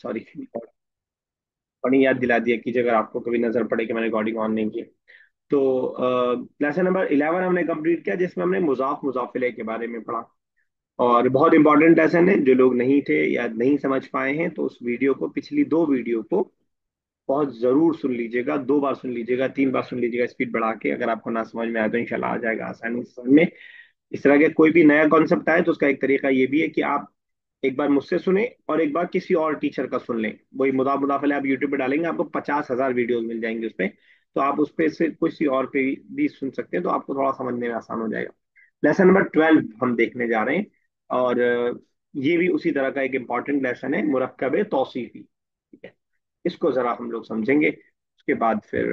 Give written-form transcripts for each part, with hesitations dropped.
Sorry, बड़ी याद दिला दिया कीजिए अगर आपको कभी नजर पड़े कि मैंने रिकॉर्डिंग ऑन नहीं की। तो लेसन नंबर 11 हमने कंप्लीट किया, जिसमें हमने मुजाफ मुजाफिले के बारे में पढ़ा। और बहुत इंपॉर्टेंट लेसन है, जो लोग नहीं थे या नहीं समझ पाए हैं तो उस वीडियो को, पिछली दो वीडियो को बहुत जरूर सुन लीजिएगा, दो बार सुन लीजिएगा, तीन बार सुन लीजिएगा स्पीड बढ़ा के। अगर आपको ना समझ में आए तो इंशाल्लाह आ जाएगा आसानी से समझ में। इस तरह के कोई भी नया कॉन्सेप्ट आए तो उसका एक तरीका ये भी है कि आप एक बार मुझसे सुने और एक बार किसी और टीचर का सुन लें। वही मुदाफले आप यूट्यूब पे डालेंगे, आपको 50,000 वीडियोस मिल जाएंगे उस पे। तो आप उस पे से किसी और पे भी सुन सकते हैं, तो आपको थोड़ा समझने में आसान हो जाएगा। लेसन नंबर 12 हम देखने जा रहे हैं। और ये भी उसी तरह का एक इंपॉर्टेंट लेसन है, मुरक्कब तौसीफी। ठीक है, इसको जरा हम लोग समझेंगे, उसके बाद फिर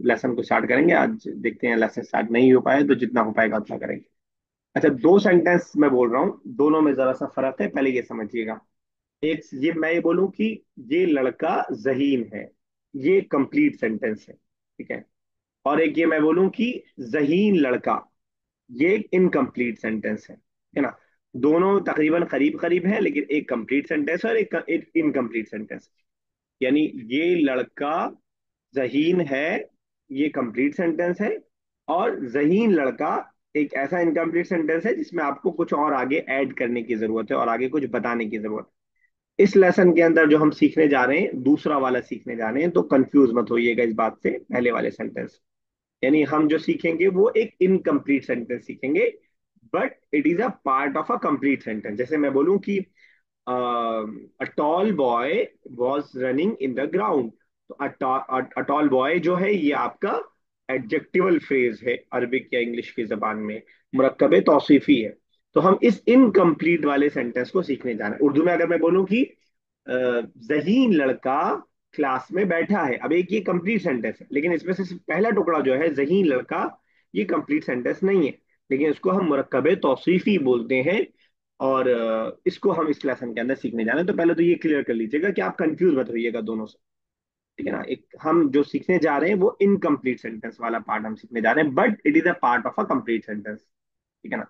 लेसन को स्टार्ट करेंगे। आज देखते हैं, लेसन स्टार्ट नहीं हो पाए तो जितना हो पाएगा उतना करेंगे। अच्छा, दो सेंटेंस मैं बोल रहा हूँ, दोनों में जरा सा फर्क है, पहले ये समझिएगा। एक ये मैं ये बोलूं कि ये लड़का जहीन है, ये कंप्लीट सेंटेंस है। ठीक है। और एक ये मैं बोलूं कि जहीन लड़का, ये इनकम्प्लीट सेंटेंस है ना। दोनों तकरीबन करीब करीब है, लेकिन एक कंप्लीट सेंटेंस है और एक इनकम्प्लीट सेंटेंस। यानी ये लड़का जहीन है, ये कंप्लीट सेंटेंस है। और जहीन लड़का एक ऐसा इनकम्प्लीट सेंटेंस है जिसमें आपको कुछ और आगे ऐड करने की जरूरत है और आगे कुछ बताने की जरूरत है। इस लेसन के अंदर जो हम सीखने जा रहे हैं, दूसरा वाला सीखने जा रहे हैं, तो कंफ्यूज मत होइएगा इस बात से, पहले वाले सेंटेंस। यानी हम जो सीखेंगे वो एक इनकम्प्लीट सेंटेंस सीखेंगे, but it is a part of a complete sentence. जैसे मैं बोलूं कि a tall boy was running in the ground, तो अ टॉल बॉय जो है ये आपका एडजेक्टिवल फ्रेज है अरबिक या इंग्लिश की जबान में, मुरक्कब तौसीफी है। तो हम इस इनकम्प्लीट वाले सेंटेंस को सीखने जा रहे हैं। उर्दू में अगर मैं बोलूं कि जहीन लड़का क्लास में बैठा है, अब एक ये कंप्लीट सेंटेंस है, लेकिन इसमें से सिर्फ पहला टुकड़ा जो है जहीन लड़का, ये कंप्लीट सेंटेंस नहीं है, लेकिन इसको हम मुरक्कब तौसीफी बोलते हैं। और इसको हम इस लेसन के अंदर सीखने जा रहे हैं। तो पहले तो ये क्लियर कर लीजिएगा कि आप कंफ्यूज मत होइएगा दोनों से। ठीक है ना, एक हम जो सीखने जा रहे हैं वो इनकम्प्लीट सेंटेंस वाला पार्ट हम सीखने जा रहे हैं, but it is a part of a complete sentence. ठीक है ना।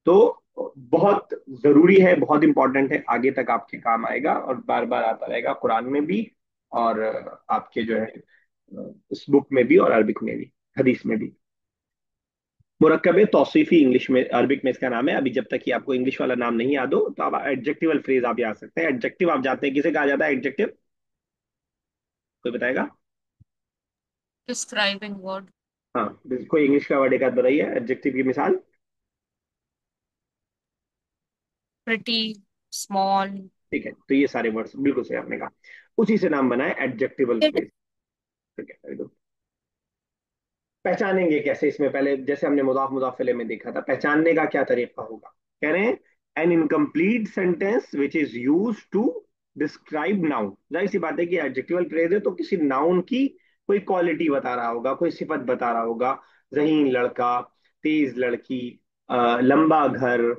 तो बहुत जरूरी है, बहुत इंपॉर्टेंट है, आगे तक आपके काम आएगा और बार बार आता रहेगा, कुरान में भी और आपके जो है इस बुक में भी और अरबिक में भी, हदीस में भी। मुरक्कब तौसीफी इंग्लिश में, अरबिक में इसका नाम है। अभी जब तक कि आपको इंग्लिश वाला नाम नहीं याद हो तो आप एडजेक्टिवल फ्रेज आप याद सकते हैं। एडजेक्टिव आप जानते हैं किसे कहा जाता है, एडजेक्टिव कोई बताएगा? Describing word. हाँ, कोई इंग्लिश का वर्ड एक आध बताइए एडजेक्टिव की मिसाल। Pretty, small. ठीक है, तो ये सारे वर्ड्स बिल्कुल सही आपने कहा, उसी से नाम बना है एडजेक्टिवल फ्रेज। ठीक है, very good। पहचानेंगे कैसे इसमें, पहले जैसे हमने मुदाफ मुदाफिले में देखा था, पहचानने का क्या तरीका होगा। कह रहे हैं an incomplete sentence which is use to describe noun. जाहिर सी बात है कि एडजेक्टिवल फ्रेज है तो किसी नाउन की कोई क्वालिटी बता रहा होगा, कोई सिफत बता रहा होगा। जहीन लड़का, तेज लड़की, लंबा घर,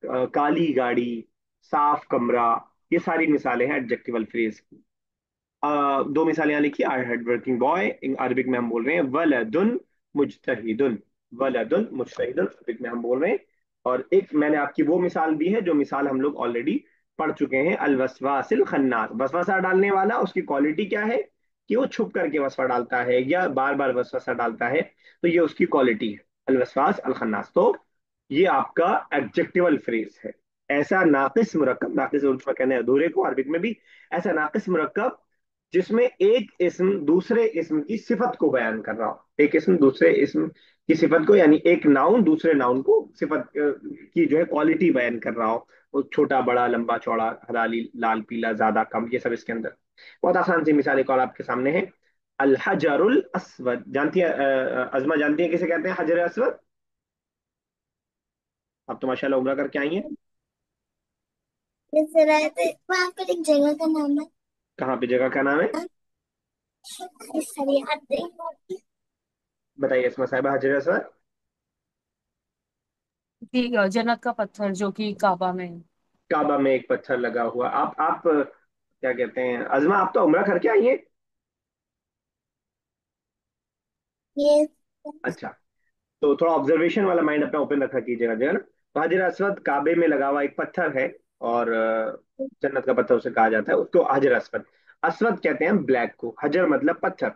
काली गाड़ी, साफ कमरा, ये सारी मिसालें हैं एडजेक्टिवल फ्रेज की। दो मिसाल यहाँ लिखी, आई हार्ड वर्किंग बॉय, अरबिक में हम बोल रहे हैं वलदुन मुजतहिदुन। वलदुन मुजतहिदुन अरबिक में हम बोल रहे हैं। और एक मैंने आपकी वो मिसाल दी है जो मिसाल हम लोग ऑलरेडी पढ़ चुके हैं, अल वसवासिल खन्नास। वसवसा डालने वाला, उसकी क्वालिटी क्या है कि वो छुप करके वसवा डालता है या बार बार वसवसा डालता है, तो ये उसकी क्वालिटी है, अल वसवास अल खन्नास। तो ये आपका एडजेक्टिवल फ्रेज है। ऐसा नाकिस मुरक्कब, नाकिस उर्दू में कहने हैं अधूरे को, अरबिक में भी ऐसा नाकिस मुरक्कब जिसमें एक इसम दूसरे इसम की सिफत को बयान कर रहा हो, एक इसम दूसरे इसम की सिफत को, यानी एक नाउन दूसरे नाउन को सिफत की जो है क्वालिटी बयान कर रहा हो। वो छोटा बड़ा, लंबा चौड़ा, हरा लाल पीला, ज्यादा कम, ये सब इसके अंदर। बहुत आसान सी मिसाल एक और आपके सामने है, अल हजरुल अस्वद। जानती है अजमा, जानती है किसे कहते हैं हजर अस्वद? अब तो माशाल्लाह उम्रा करके आई हैं। जैसे रहते वहां पर एक जगह का नाम है। कहाँ पे जगह का नाम है? सॉरी याद नहीं। बताइए इसमें साहिबा, हजर अस्वद। ठीक है, जन्नत का पत्थर जो कि काबा में है। काबा में एक पत्थर लगा हुआ। आप क्या कहते हैं अजमा, आप तो उम्रा करके आई हैं। ये अच्छा, तो थोड़ा ऑब्जर्वेशन वाला माइंड अपना ओपन रखा कीजिएगा जरा ना। तो हाजिर असवद काबे में लगा हुआ एक पत्थर है। और जन्नत का पत्थर उसे कहा जाता है, उसको हजर अस्वद। अस्वद कहते हैं ब्लैक को, हजर मतलब पत्थर।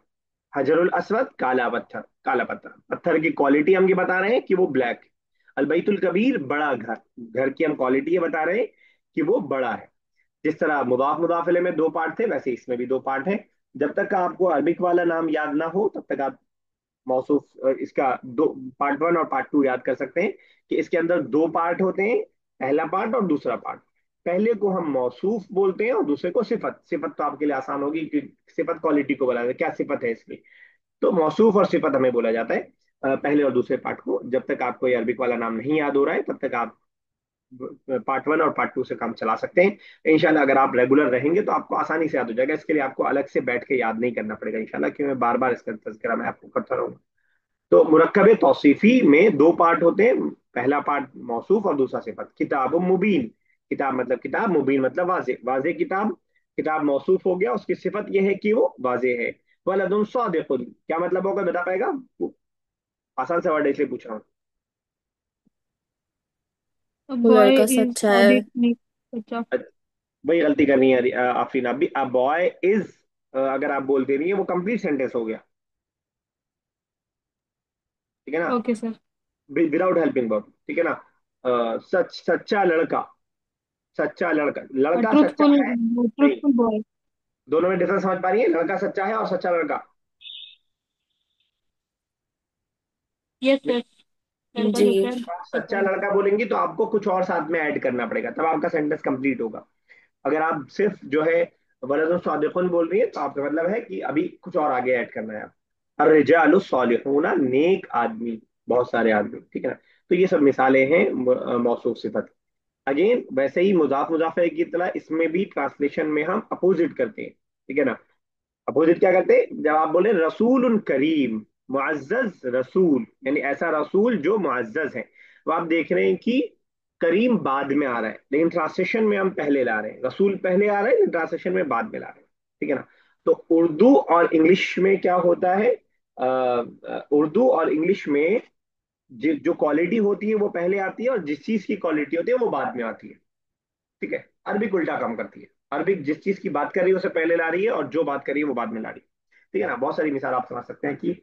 हजरुल अस्वद काला पत्थर, काला पत्थर। पत्थर की क्वालिटी हम ये बता रहे हैं कि वो ब्लैक है। अलबैतुल कबीर बड़ा घर, घर की हम क्वालिटी ये बता रहे हैं कि वो बड़ा है। जिस तरह मुदाफ मुदाफिले में दो पार्ट थे, वैसे इसमें भी दो पार्ट हैं। जब तक आपको अरबिक वाला नाम याद ना हो तब तक आप मौसूफ इसका दो पार्ट वन और पार्ट टू याद कर सकते हैं कि इसके अंदर दो पार्ट होते हैं, पहला पार्ट और दूसरा पार्ट। पहले को हम मौसूफ बोलते हैं और दूसरे को सिफत। सिफत तो आपके लिए आसान होगी कि सिफत क्वालिटी को बोला जाता है, क्या सिफत है इसकी। तो मौसूफ और सिफत हमें बोला जाता है पहले और दूसरे पार्ट को। जब तक आपको ये अरबिक वाला नाम नहीं याद हो रहा है तब तक आप पार्ट वन और पार्ट टू से काम चला सकते हैं। इंशाल्लाह अगर आप रेगुलर रहेंगे तो आपको आसानी से याद हो जाएगा। इसके लिए आपको अलग से बैठ के याद नहीं करना पड़ेगा इंशाल्लाह, कि मैं बार बार इसका तज़किरा मैं आपको करता रहूंगा। तो मुरक्कब तौसीफी में दो पार्ट होते हैं, पहला पार्ट मौसूफ और दूसरा सिफत। किताब मुबीन, किताब मतलब किताब, मुबीन मतलब वाजे, वाजे किताब। किताब मौसूफ हो गया, उसकी सिफत यह है कि वो वाजे है। वलदुन सादिकुन क्या मतलब होगा, बता पाएगा? आसान सा वर्ड है इसलिए पूछ रहा हूँ। बॉय लड़का इज सच्चा है। ऑडिट नहीं बच्चा। वही गलती करनी है आफरीन। आप भी अ बॉय इज, अगर आप बोलते नहीं है वो कंप्लीट सेंटेंस हो गया, ठीक है ना, okay sir. Without helping verb, ठीक है ना। सच, सच्चा लड़का, सच्चा लड़का, लड़का सच्चा ट्रूथफुल, है नहीं। Truthful boy. दोनों में डिफरेंस समझ पा रही है, लड़का सच्चा है और सच्चा लड़का। Yes sir. लड़का जी। सच्चा है, आप सच्चा सच्चा है। लड़का बोलेंगी तो आपको कुछ और साथ में ऐड करना पड़ेगा, तब आपका सेंटेंस कंप्लीट होगा। अगर आप सिर्फ जो है वलदुन सादिकुन बोल रही है तो आपका मतलब है कि अभी कुछ और आगे ऐड करना है आप। अर्रिजालु सालिहूना, नेक आदमी, बहुत सारे आदमी, ठीक है ना। तो ये सब मिसालें हैं मौसूफ सिफत। अगेन वैसे ही मुजाफ मुजाफे की तरह इसमें भी ट्रांसलेशन में हम अपोजिट करते हैं, ठीक है ना। अपोजिट क्या करते हैं, जब आप बोले रसूल करीम, मुअज्जज रसूल, यानी ऐसा रसूल जो मुअज्जज है, तो आप देख रहे हैं कि करीम बाद में आ रहा है लेकिन ट्रांसलेशन में हम पहले ला रहे हैं। रसूल पहले आ रहा है लेकिन ट्रांसलेशन में बाद में ला रहे हैं, ठीक है ना। तो उर्दू और इंग्लिश में क्या होता है, उर्दू और इंग्लिश में जो क्वालिटी होती है वो पहले आती है और जिस चीज की क्वालिटी होती है वो बाद में आती है, ठीक है। अरबिक उल्टा काम करती है। अरबिक जिस चीज की बात कर रही है उसे पहले ला रही है और जो बात कर रही है वो बाद में ला रही है, ठीक है ना। बहुत सारी मिसाल आप समझ सकते हैं कि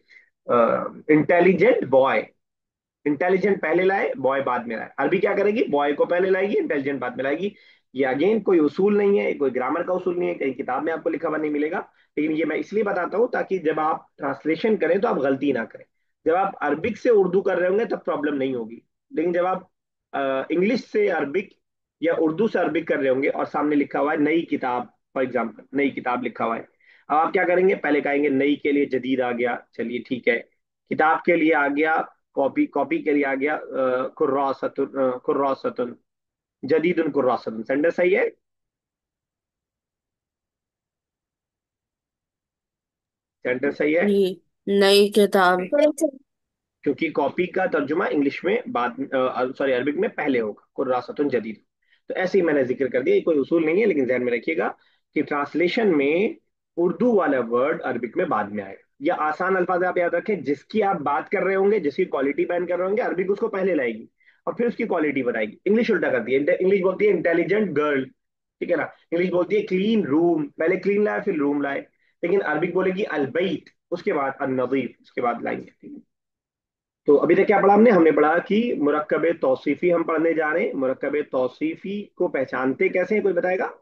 इंटेलिजेंट बॉय, इंटेलिजेंट पहले लाए, बॉय बाद में लाए। अरबी क्या करेगी, बॉय को पहले लाएगी, इंटेलिजेंट बाद में लाएगी। ये अगेन कोई उसूल नहीं है, कोई ग्रामर का उसूल नहीं है, कहीं किताब में आपको लिखा हुआ नहीं मिलेगा। लेकिन ये मैं इसलिए बताता हूँ ताकि जब आप ट्रांसलेशन करें तो आप गलती ना करें। जब आप अरबिक से उर्दू कर रहे होंगे तब प्रॉब्लम नहीं होगी, लेकिन जब आप इंग्लिश से अरबिक या उर्दू से अरबिक कर रहे होंगे और सामने लिखा हुआ है नई किताब, फॉर एग्जाम्पल नई किताब लिखा हुआ है, अब आप क्या करेंगे, पहले कहेंगे नई के लिए जदीद आ गया, चलिए ठीक है। किताब के लिए आ गया कॉपी, कॉपी के लिए आ गया कुर्रासतुन, कुर्रासतुन, जदीदुन कुर्रासतुन। सेंटेंस सही है, सेंटेंस सही है। जी। नई किताब। क्योंकि कॉपी का तर्जुमा इंग्लिश में बाद, सॉरी अरबिक में पहले होगा, कुर्रासतुन जदीद। तो ऐसे ही मैंने जिक्र कर दिया, ये कोई उसूल नहीं है, लेकिन ध्यान में रखिएगा कि ट्रांसलेशन में उर्दू वाला वर्ड अरबिक में बाद में आएगा। या आसान अल्फाज आप याद रखें, जिसकी आप बात कर रहे होंगे, जिसकी क्वालिटी बयान कर रहे होंगे, अरबिक उसको पहले लाएगी और फिर उसकी क्वालिटी बताएगी। इंग्लिश उल्टा करती है, इंग्लिश बोलती है इंटेलिजेंट गर्ल, ठीक है ना। इंग्लिश बोलती है क्लीन रूम, पहले क्लीन लाए फिर रूम लाए। लेकिन अरबिक बोलेगी अलबैत, उसके बाद अनदीफ, उसके बाद लाएंगे, ठीक है। तो अभी तक क्या पढ़ा हमने, हमने पढ़ा कि मुरक्कब तौसीफी हम पढ़ने जा रहे हैं। मुरक्कब तौसीफी को पहचानते कैसे हैं, कोई बताएगा?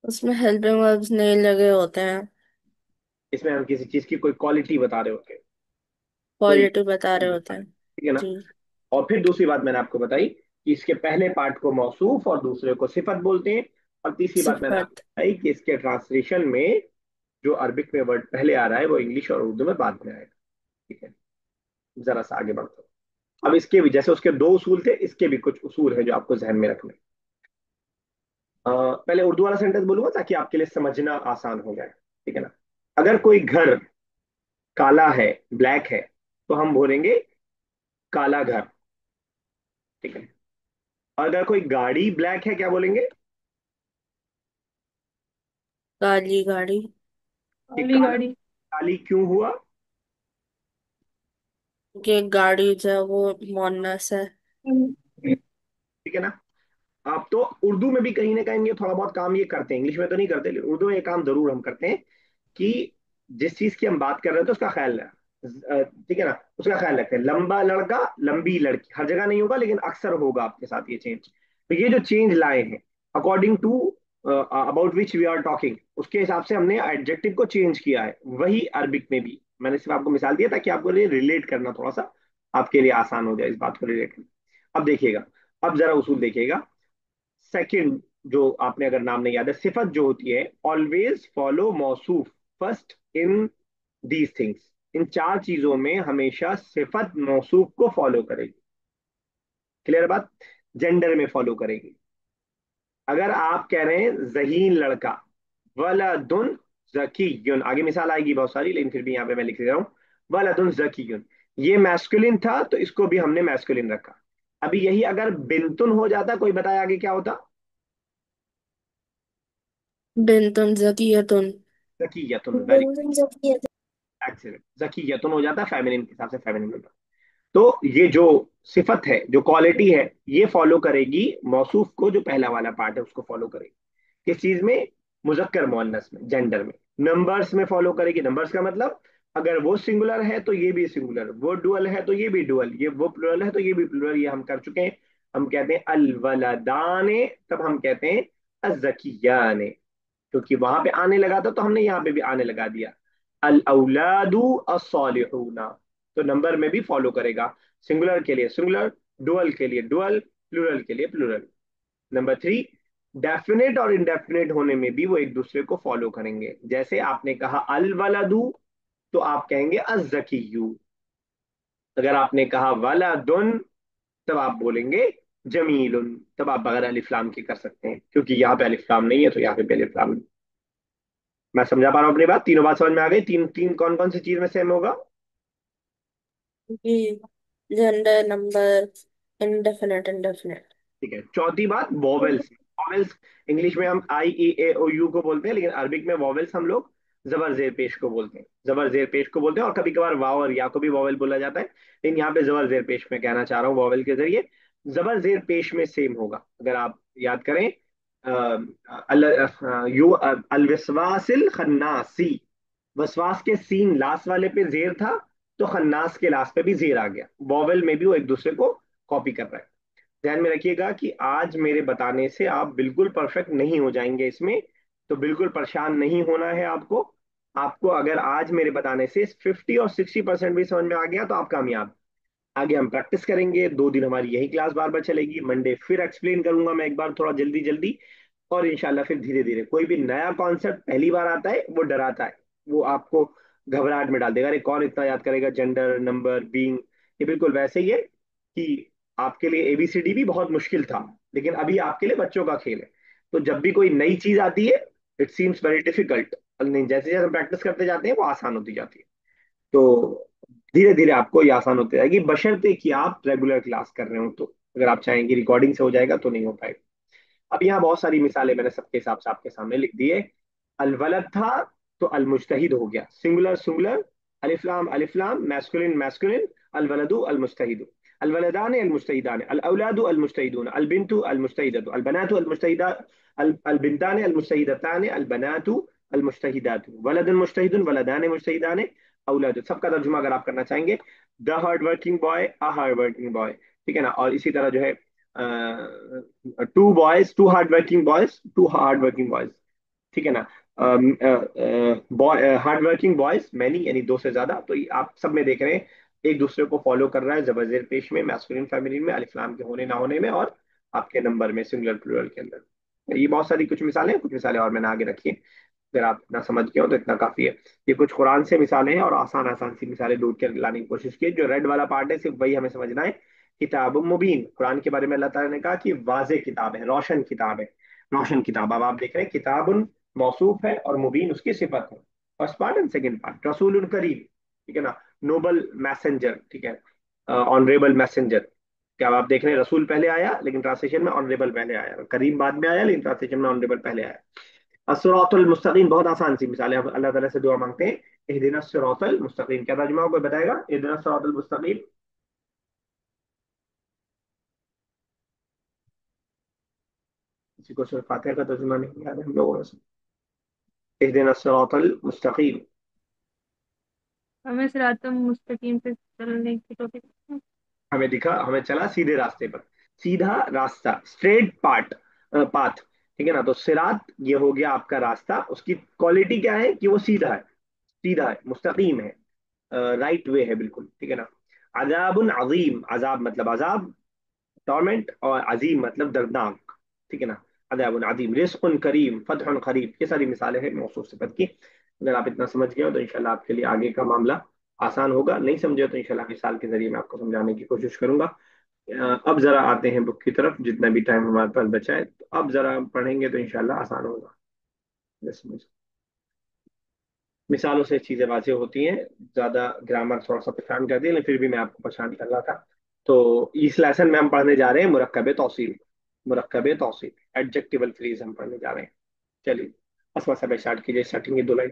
उसमें हेल्पिंग वर्ब्स नहीं लगे होते हैं। इसमें हम किसी चीज की कोई क्वालिटी बता रहे होते हैं, कोई, क्वालिटी बता रहे होते हैं। ठीक है ना। जी। और फिर दूसरी बात मैंने आपको बताई कि इसके पहले पार्ट को मौसूफ और दूसरे को सिफत बोलते हैं। और तीसरी बात मैंने आपको सिफत। बताई कि इसके ट्रांसलेशन में जो अरबिक में वर्ड पहले आ रहा है वो इंग्लिश और उर्दू में बाद में आएगा, ठीक है। जरा सा आगे बढ़ते हैं। अब इसके भी जैसे उसके दो उसूल थे, इसके भी कुछ उसूल है जो आपको जहन में रखने। पहले उर्दू वाला सेंटेंस बोलूंगा ताकि आपके लिए समझना आसान हो जाए, ठीक है ना। अगर कोई घर काला है, ब्लैक है, तो हम बोलेंगे काला घर, ठीक है। और अगर कोई गाड़ी ब्लैक है क्या बोलेंगे? काली गाड़ी। कि काली काला, गाड़ी। काली क्यों हुआ? ये गाड़ी जो है वो मोनस है। क्योंकि ठीक है ना। आप तो उर्दू में भी कहीं ना कहीं ये थोड़ा बहुत काम ये करते हैं, इंग्लिश में तो नहीं करते, लेकिन उर्दू में ये काम जरूर हम करते हैं कि जिस चीज की हम बात कर रहे हैं तो उसका ख्याल ठीक है ना, उसका ख्याल रखते हैं। लंबा लड़का, लंबी लड़की, हर जगह नहीं होगा लेकिन अक्सर होगा आपके साथ ये चेंज। तो ये जो चेंज लाए हैं according to about which we are talking, उसके हिसाब से हमने एडजेक्टिव को चेंज किया है। वही अरबिक में भी मैंने सिर्फ आपको मिसाल दिया ताकि आपको ये रिलेट करना थोड़ा सा आपके लिए आसान हो जाए इस बात को रिलेट करना। अब देखिएगा, अब जरा उसूल देखिएगा। सेकंड, जो आपने अगर नाम नहीं याद है, सिफत जो होती है ऑलवेज फॉलो मौसूफ फर्स्ट इन दीज थिंग्स। इन चार चीजों में हमेशा सिफत मौसूफ को फॉलो करेगी। क्लियर बात। जेंडर में फॉलो करेगी। अगर आप कह रहे हैं जहीन लड़का, वलदुन जकीयुन, आगे मिसाल आएगी बहुत सारी लेकिन फिर भी यहाँ पे मैं लिख रहा हूँ वलदुन जकीयुन, ये मैस्कुलिन था तो इसको भी हमने मैस्कुलिन रखा। अभी यही अगर बिंतुन हो जाता, कोई बताए आगे क्या होता। बिंतुन जकियतुन। जकीयतुन, वेरी बिंतुन जकियतुन। एक्सीलेंट। जकीयतुन हो जाता, फेमिनिन के हिसाब से फेमिनिन होता। तो ये जो सिफत है, जो क्वालिटी है, ये फॉलो करेगी मौसूफ को, जो पहला वाला पार्ट है उसको फॉलो करेगी। किस चीज में? मुजक्कर मुअन्नस में, जेंडर में। नंबर्स में फॉलो करेगी। नंबर्स का मतलब अगर वो सिंगुलर है तो ये भी सिंगुलर, वो डुअल है तो ये भी डुअल, ये वो प्लुरल है तो ये भी प्लुरल, ये हम कर चुके हैं। हम कहते हैं अल वलदाने, तब हम कहते हैं अज़कियाने, क्योंकि वहां पे आने लगा था तो हमने यहाँ पे भी आने लगा दिया। अल औलादू अस्सालिहूना, तो नंबर में भी फॉलो करेगा। सिंगुलर के लिए सिंगुलर, डुअल के लिए डुअल, प्लूरल के लिए प्लूरल। नंबर थ्री, डेफिनेट और इंडेफिनेट होने में भी वो एक दूसरे को फॉलो करेंगे। जैसे आपने कहा अल वलदू, तो आप कहेंगे अज़कियू। अगर आपने कहा वलदुन, तब आप बोलेंगे जमीलुन। तब आप बगैर अलिफ लाम के कर सकते हैं, क्योंकि यहाँ पे अलिफ लाम नहीं है तो यहाँ पे भी अलिफ लाम नहीं। मैं समझा पा रहा हूँ अपनी बात? तीनों बात समझ में आ गई? तीन तीन कौन कौन सी चीज में सेम होगा? जी। Gender, number, indefinite, indefinite. ठीक है। चौथी बात, वॉवेल्स। वॉवेल्स इंग्लिश में हम आई ई ए ओ यू को बोलते हैं, लेकिन अरबिक में वॉवेल्स हम लोग जबर जेर पेश को बोलते हैं। जबर जेर पेश को बोलते हैं, और कभी कभार वाव और या को भी वॉवेल बोला जाता है, लेकिन यहाँ पे जबर जेर पेश में कहना चाह रहा हूँ वॉवेल के जरिए। जबर जेर पेश में सेम होगा। अगर आप याद करें, यू अलविस्वासिल खन्नासी, वसवास के सीन लास्ट वाले पे जेर था, तो खन्नास के लास्ट पे भी जेर आ गया। वॉवेल में भी वो एक दूसरे को कॉपी कर रहा है। ध्यान में रखिएगा कि आज मेरे बताने से आप बिल्कुल परफेक्ट नहीं हो जाएंगे इसमें, तो बिल्कुल परेशान नहीं होना है आपको। आपको अगर आज मेरे बताने से 50 और 60% भी समझ में आ गया तो आप कामयाब। आगे हम प्रैक्टिस करेंगे, 2 दिन हमारी यही क्लास बार बार चलेगी। मंडे फिर एक्सप्लेन करूंगा मैं एक बार थोड़ा जल्दी जल्दी, और इंशाल्लाह फिर धीरे धीरे। कोई भी नया कॉन्सेप्ट पहली बार आता है वो डराता है, वो आपको घबराहट में डाल देगा, अरे कौन इतना याद करेगा, जेंडर नंबर बीइंग। ये बिल्कुल वैसे ही है कि आपके लिए एबीसीडी भी बहुत मुश्किल था, लेकिन अभी आपके लिए बच्चों का खेल है। तो जब भी कोई नई चीज आती है, इट सीम्स वेरी डिफिकल्ट, नहीं, जैसे जैसे हम प्रैक्टिस करते जाते हैं वो आसान होती जाती है। तो धीरे धीरे आपको ये आसान होती जाएगी, बशर्ते कि आप रेगुलर क्लास कर रहे हो। तो अगर आप चाहेंगे रिकॉर्डिंग से हो जाएगा तो नहीं हो पाएगा। अब यहाँ बहुत सारी मिसालें मैंने सबके हिसाब से आपके सामने लिख दी है। अलवलद था तो अल मुजतहिद हो गया, सिंगुलर सिंगुलर, अलिफ्लाम अलिफ्लाम, मैस्कुलिन मैस्कुलिन, अलवलदु अल मुस्तहिदु, अलवलदान अल मुस्तहिदान, अल औलादु अल मुस्तहिदून, अल बिंतु अल मुस्तहिदतु, अल बनातु अल मुस्तहिदा, अल बिंतान अल मुस्तहिदतान, अल बनातु अल मुस्तहिदातु, वलदुन मुस्तहिदुन, वलदान मुस्तहिदान, औलाद। सबका तर्जुमा अगर आप करना चाहेंगे, the hard working boy, a hard working boy, ठीक है ना। और इसी तरह जो है, two boys, two hard working boys, two hard working boys, ठीक है ना। हार्ड वर्किंग बॉयज मैनी, यानी दो से ज्यादा। तो ये आप सब में देख रहे हैं एक दूसरे को फॉलो कर रहा है, जबरजेर पेश में, मैस्कुलिन फेमिनिन में, अलिफ्लाम के होने ना होने में, और आपके नंबर में सिंगुलर प्लूरल के अंदर। ये बहुत सारी कुछ मिसालें हैं, कुछ मिसालें और मैंने आगे रखी हैं। अगर आप इतना समझ गए हो तो इतना काफी है। ये कुछ कुरान से मिसालें हैं, और आसान आसान सी मिसालें ढूंढ कर लाने की कोशिश की। जो रेड वाला पार्ट है सिर्फ वही हमें समझना है। किताब मुबीन, कुरान के बारे में अल्लाह ताला ने कहा कि वाजे किताब है, रोशन किताब है। रोशन किताब, अब आप देख रहे हैं किताबुन मौसूफ है और मुबीन उसकी सिफत है। First part and second part. रसूल करीम, ठीक है ना, नोबल मैसेंजर, ठीक है, ऑनरेबल मैसेंजर। क्या आप देख रहे हैं, रसूल पहले आया लेकिन ट्रांसलेशन में ऑनरेबल पहले आया, करीम बाद में आया लेकिन ट्रांसलेशन में ऑनरेबल पहले आया। अस्सिरातुल मुस्तकीम, बहुत आसान सी मिसाल है। हम अल्लाह ताला से दुआ मांगते हैं, इहदिना सिरातल मुस्तकीम। क्या तर्जुमा कोई बताएगा, इहदिना सिरातल मुस्तकीम? किसी को सूरह फातिहा का तर्जुमा नहीं याद है हम लोगों में से? इहदिना सिरातल मुस्तकीम। हमें सिरातम मुस्तकीम पे चलने की टॉपिक। हमें दिखा, हमें चला सीधे रास्ते पर, सीधा रास्ता, स्ट्रेट पाथ। ठीक है ना, तो सिरात ये हो गया आपका रास्ता, उसकी क्वालिटी क्या है कि वो सीधा है, सीधा है, मुस्तकीम है, राइट वे है बिल्कुल, ठीक है ना। अजाबुन अजीम, अजाब मतलब अजाब, टॉर्मेंट, और अजीम मतलब दर्दनाक, ठीक है ना। अदाबुन अजीम, रिस्कुन करीम, फतहुन करीब, ये सारी मिसालें हैं मौसूफ सिफत की। अगर आप इतना समझ गए हो तो इंशाल्लाह आपके लिए आगे का मामला आसान होगा, नहीं समझे हो तो इंशाल्लाह मिसाल के जरिए मैं आपको समझाने की कोशिश करूंगा। अब जरा आते हैं बुक की तरफ, जितना भी टाइम हमारे पास बचा है, तो अब जरा पढ़ेंगे तो इंशाल्लाह आसान होगा। जैसे मिसालों से चीजें वाज़ेह होती हैं। ज्यादा ग्रामर थोड़ा सा परेशान कर दिया, लेकिन फिर भी मैं आपको परेशान कर रहा था। तो इस लेसन में हम पढ़ने जा रहे हैं मुरक्कब तौसील, मुरक्कब तौसील, एडजेक्टिवल फ्रेज हम पढ़ने जा रहे हैं। चलिए, असमा सब स्टार्ट कीजिए, स्टार्टिंग की दो line.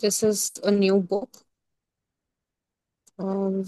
This is a new book.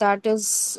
That is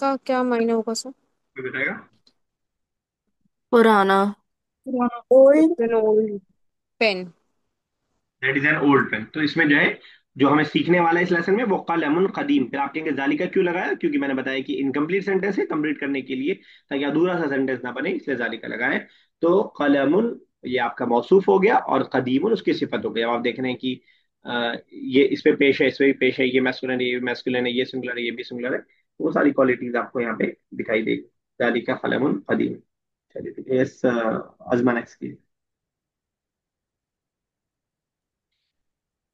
का क्या मायने होगा सर? कोई बताएगा? पुराना। पुराना। Old. An old pen. That is an old pen. तो इसमें जो है, जो हमें सीखने वाला है इस लेसन में वो कलमुन कदीम। फिर आप कहेंगे जालिका क्यों लगाया? क्योंकि मैंने बताया कि इनकम्प्लीट सेंटेंस है, कंप्लीट करने के लिए, ताकि अधूरा सा सेंटेंस ना बने, इसलिए जालिका लगाया है। तो कलमुन ये आपका मौसूफ हो गया, और कदीमुन उसकी सिफत हो गई। अब आप देख रहे हैं कि ये इस पे पेश है, इस पे भी पेश है, ये मैस्कुलिन है, ये मैस्कुलिन है, ये सिंगुलर है, ये भी सिंगुलर है। वो सारी क्वालिटीज आपको यहाँ पे दिखाई देगी। जालिका कलमुन कदीम। चलिए ठीक है, यस, अजमा नेक्स्ट की।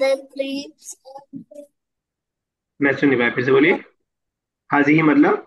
The grapes. मैं सुन नहीं पाया, फिर से बोलिए। हाजी ही मतलब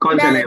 कौन सा नया?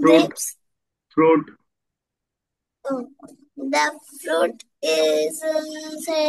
Fruit, Grapes. Fruit. Oh. The fruit is say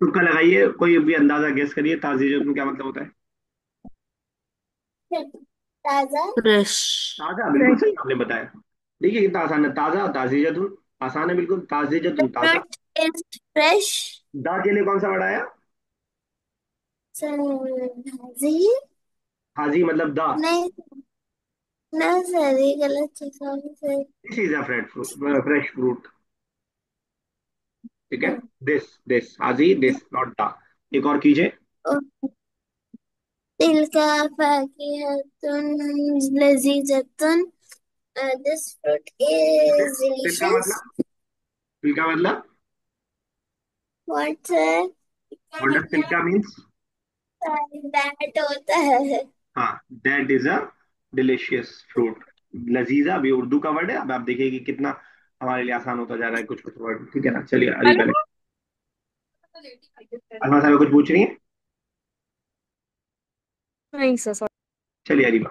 तुक्का लगाइए, कोई भी अंदाजा गेस करिए, ताज़ी जो क्या मतलब होता है? ताजा। फ्रेश। ताज़ा, बिल्कुल फ्रेश। सही आपने बताया। देखिए कितना आसान है, ताज़ा, ताज़ी जतुन, आसान है बिल्कुल, ताज़ी The जतुन, ताज़ा। fruit is fresh. दा के लिए कौन सा वर्ड आया? So, जी। हाजी मतलब दा। नहीं, ना सर, ये गलत चीज, sorry sir. This is a fresh fruit, fresh fruit, ठीक है। दिस हाजी, दिस नॉट दा। एक और कीजिए। तिलका फाकिहतुन लजीजतुन. This fruit is तिल का delicious. मतलब, तिल का मतलब, What sir? व्हाट डज तिल का मीन्स? दैट होता है। हाँ, that is a delicious fruit. लजीजा भी उर्दू का वर्ड है। अब आप देखिए कि कितना हमारे लिए आसान होता जा रहा है कुछ कुछ वर्ड, ठीक है ना। चलिए अली अरे पहले, अलमा साहब कुछ पूछ रही है? नहीं सर, sorry. चलिए Areeba.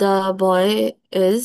The boy is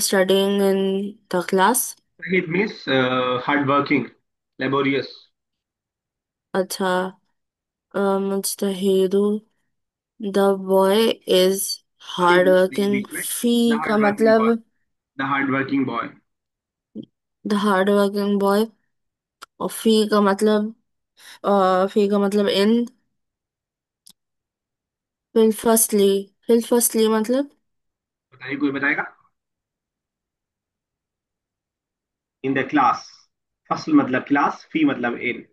studying in the class. It means hard working, laborious. अच्छा। मुजतहिद. The boy is sorry, hardworking. बीच में द फी का हार्ड वर्किंग बॉय, मतलब the hard working boy. the hardworking boy. और फी का मतलब इन. फिल फसली मतलब बताइए, कोई बताएगा? इन द क्लास, फसल मतलब क्लास, फी मतलब इन।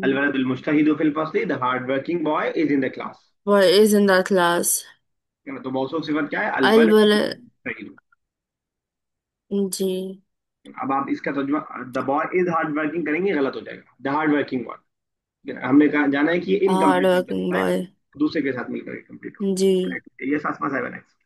अलवलदुल मुज्तहिदु फिल फस्ली, the hard working boy is in the class. boy is in the class. है ना, तो मौसूफ सिफत क्या है? अलवल अलवलदुल मुज्तहिदु। जी। अब आप इसका तर्जुमा, the boy is hard working करेंगे, गलत हो जाएगा, द हार्ड वर्किंग बॉय। हमने कहा जाना है कि ये हार्ड इनकम्प्लीट सेंटेंस वर्किंग है, बॉय। दूसरे के साथ मिलकर कंप्लीट जी। हो। ये सासमा साहब नेक्स्ट।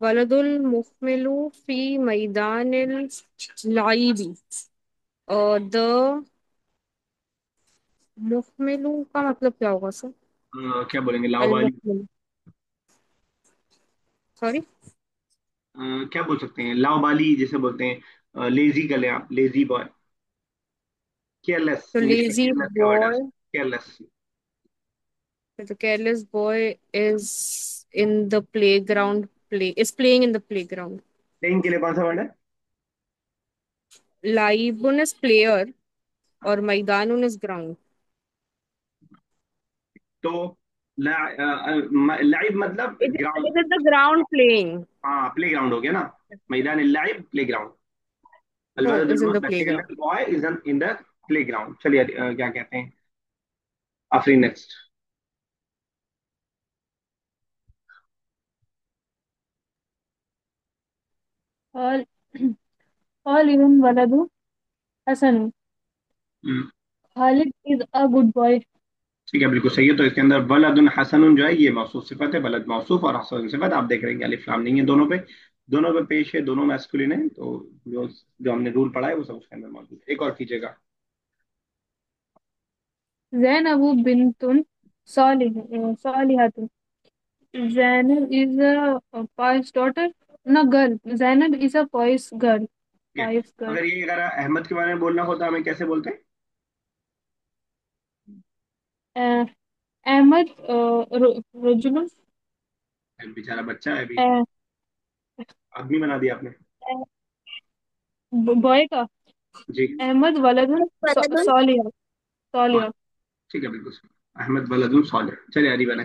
वलदुल मुहमिलु फी मैदानिल लाइबी। और द मुहमिलु का मतलब क्या होगा सर? क्या बोलेंगे, अल लावाबाली। मुहमिल, सॉरी। क्या बोल सकते हैं, लावाबाली जैसे बोलते हैं, लेजी कर लें आप, लेजी बॉय। केयरलेस, तो इंग्लिश में लेजी केयरलेस क्या वर्ड है, boy, careless. the careless boy is in the playground, is playing in the playground. Playing के लिए कौन सा वर्ड है? लाइबुन is player और मैदानुन is ground. तो लाइव मतलब ground. It is the ground playing. हाँ, प्ले ग्राउंड हो गया ना, मैदान लाइव प्ले ग्राउंड। Oh, अलवदुल is in the the playground. Careless boy is in the playground. चलिए, क्या कहते हैं, आफरी नेक्स्ट। और और इवन वलदु हसन। Khalid is a good boy. ठीक है, बिल्कुल सही है। तो इसके अंदर वलदुन हसनुन जो है ये मौसूफ सिफत है, वलद मौसूफ और हसन सिफत। आप देख रहे हैं कि अलिफ लाम नहीं है दोनों पे, दोनों पे पेश है, दोनों मैस्कुलिन है। तो जो जो हमने रूल पढ़ा है वो सब उसके अंदर मौजूद है। एक और कीजिएगा। ज़ैनबु बिन्तुन सालिहतुन। Zainab is a pious daughter. No, girl. Zainab is a pious girl. ठीक है। Pious girl. अगर ये अगर अहमद के बारे में बोलना होता हमें कैसे बोलते हैं? Uh, Ahmad, Rajulun, बेचारा बच्चा है अभी, uh, आदमी बना दिया आपने। boy का जी। Ahmad waladun वलदुन Soliha. सॉलिह। Soliha. ठीक है, बिल्कुल सही। अहमद वलदुन सॉलिह। चलिए अरी बना।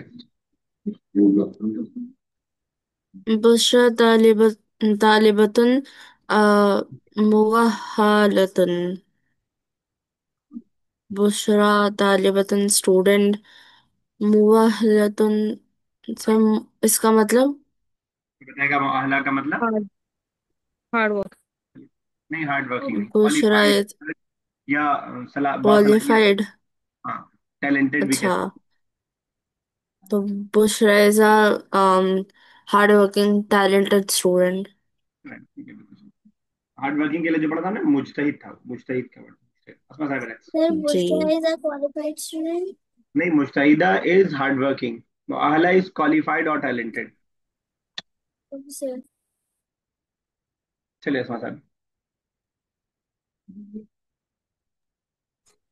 बुशरा तालिबतुन मुवहहलतुन। बुशरा तालिबतुन स्टूडेंट, मुवहहलतुन सम, इसका मतलब बताएगा अहला का मतलब? Hard, hard work. नहीं, हार्ड वर्किंग नहीं, बुशरा क्वालिफाइड इज या सला बासलाहियत। क्वालिफाइड। हाँ, टैलेंटेड भी कह अच्छा, सकते तो Bushra is a hard working talented student. हैं। ठीक है, बिल्कुल सही। हार्ड वर्किंग के लिए जो पढ़ा था ना, मुजतहिद था, मुजतहिद का वर्ड। असमा साहब नेक्स्ट। Sir, जी। Bushra is a qualified student. नहीं, मुजतहिदा इज हार्ड वर्किंग, अहला इज क्वालिफाइड और टैलेंटेड। Okay, sir. चलिए असमा साहब।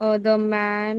The man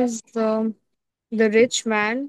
is the rich man.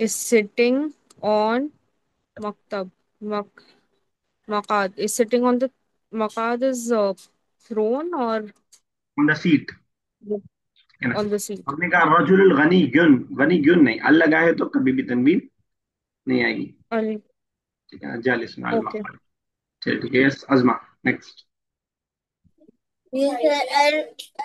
is sitting on maktab. mak Maqad is sitting on the Maqad is throne or on the seat, है ना। on the seat. हमने कहा रजुल गनी गुन, गनी गुन नहीं, अल लगा है तो कभी भी तनवीन नहीं आएगी। Ali. ठीक है ना, जालिस अल Okay. मक़आद। चलिए ठीक है, yes Azma next.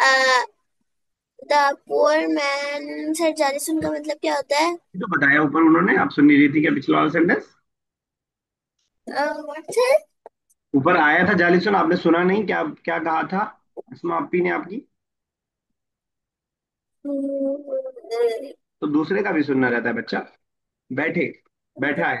uh, the poor man. Sir जालिसन का मतलब क्या होता है? ये तो बताया ऊपर उन्होंने, आप सुन नहीं रही थी क्या पिछला वाला सेंटेंस? what sir? ऊपर आया था जालिसन, आपने सुना नहीं क्या क्या कहा था असमा अपी ने आपकी? तो दूसरे का भी सुनना रहता है बच्चा। बैठे, बैठा है।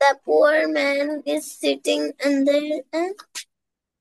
The poor man is sitting under.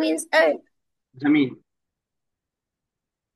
means earth. जमीन।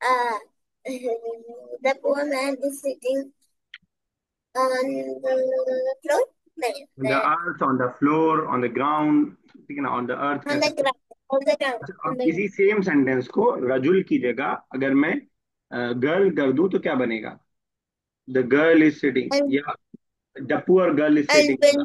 Uh, the poor man is sitting on the floor. On the earth, on the floor, on the ground, ठीक है ना, ऑन द अर्थ कह On the सकते हैं। ground. On the ground. अच्छा, On अब the इसी सेम सेंटेंस को रजुल की जगह अगर मैं गर्ल कर दूं तो क्या बनेगा? The girl is sitting, ground. या the poor girl is sitting.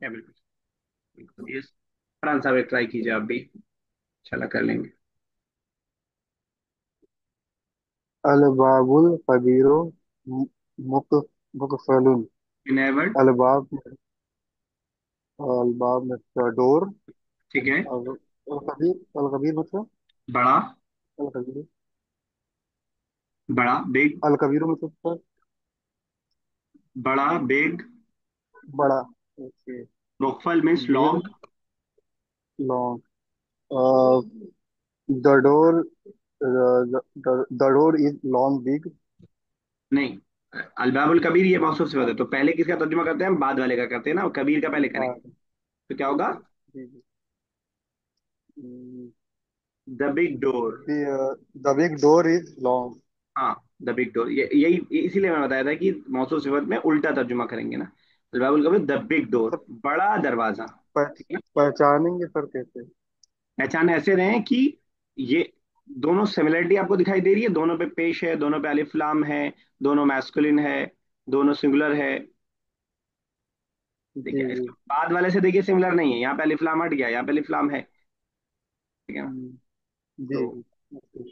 बिल्कुल, बिल्कुल ये फरहान साहब एक ट्राई कीजिए आप भी, चला कर लेंगे। अल बाबुल कबीरो मुक मुकफलुन। इनेवर्ड। अलबाब अलबाब में डोर। ठीक है। अलकबीर मतलब। बड़ा। अलकबीर। बड़ा बिग। अलकबीर मतलब सर। बड़ा बिग। बड़ा। ओके। मुगफल means big long. Long. The door the door is long big. नहीं, अलबाबुल कबीर ये मौसूफ सिफत है, तो पहले किसका तर्जुमा करते हैं हम? बाद वाले का करते हैं ना, कबीर का पहले करेंगे। बाद। तो क्या होगा? ओके जी जी। The big door. The big door is long. हाँ, द बिग डोर, ये यही इसीलिए मैं बताया था कि मौसूफ सिफत में उल्टा तर्जुमा करेंगे ना। अलबाबुल कबीर द बिग डोर, सर बड़ा दरवाजा। ठीक है। पहचानेंगे सर कैसे? पहचान ऐसे रहे कि ये दोनों सिमिलरिटी आपको दिखाई दे रही है, दोनों पे पेश है, दोनों पे अलिफ लाम है, दोनों मैस्कुलिन है, दोनों सिंगुलर है। ठीक जी है, जी। इसमें बाद वाले से देखिए सिमिलर नहीं है, यहाँ पे अलिफ लाम हट गया, यहाँ पे अलिफ लाम है। ठीक है ना? हम्म, तो जी जी। ओके।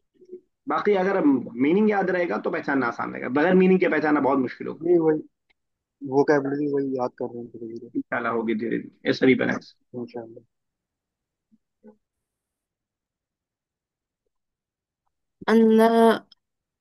बाकी अगर मीनिंग याद रहेगा तो पहचानना आसान रहेगा, बगैर मीनिंग के पहचानना बहुत मुश्किल होगा। जी वही वोकेबलरी वही याद कर रहे हैं धीरे धीरे। इंशाल्लाह होगी धीरे धीरे, ये सभी पर है। इंशाल्लाह। अन्ना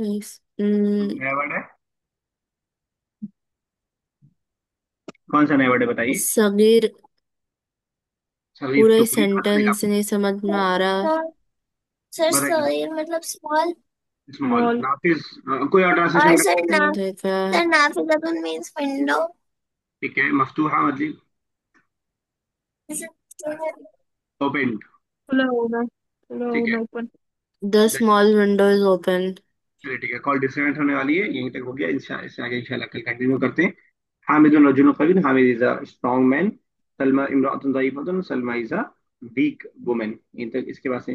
Nice. नया वर्ड है, कौन सा नया वर्ड है बताइए? सगीर सगीर पूरे तो पूरी बात करेगा सेंटेंस आपको। नहीं समझ में आ रहा. सर बताइए। सहीर मतलब स्मॉल। Small small. नाफिस, कोई और ट्रांसलेशन और कर। सर ना, देखा. सर नाफिज़तुन मीन्स विंडो। ठीक है, मफ्तूहा मतलब ओपेन। खुला होना, खुला ठीक है। होना open. The small window is open. चलिए ठीक है, कॉल डिस्कनेक्ट होने वाली है, यहीं तक हो गया, इससे आगे इंशाल्लाह कल कंटिन्यू करते हैं। हामिदुन रजुल कवीर, Hamid is a strong man, Salma इमरातुन ज़ईफ़तुन, Salma is a weak women. इन तक इसके बाद से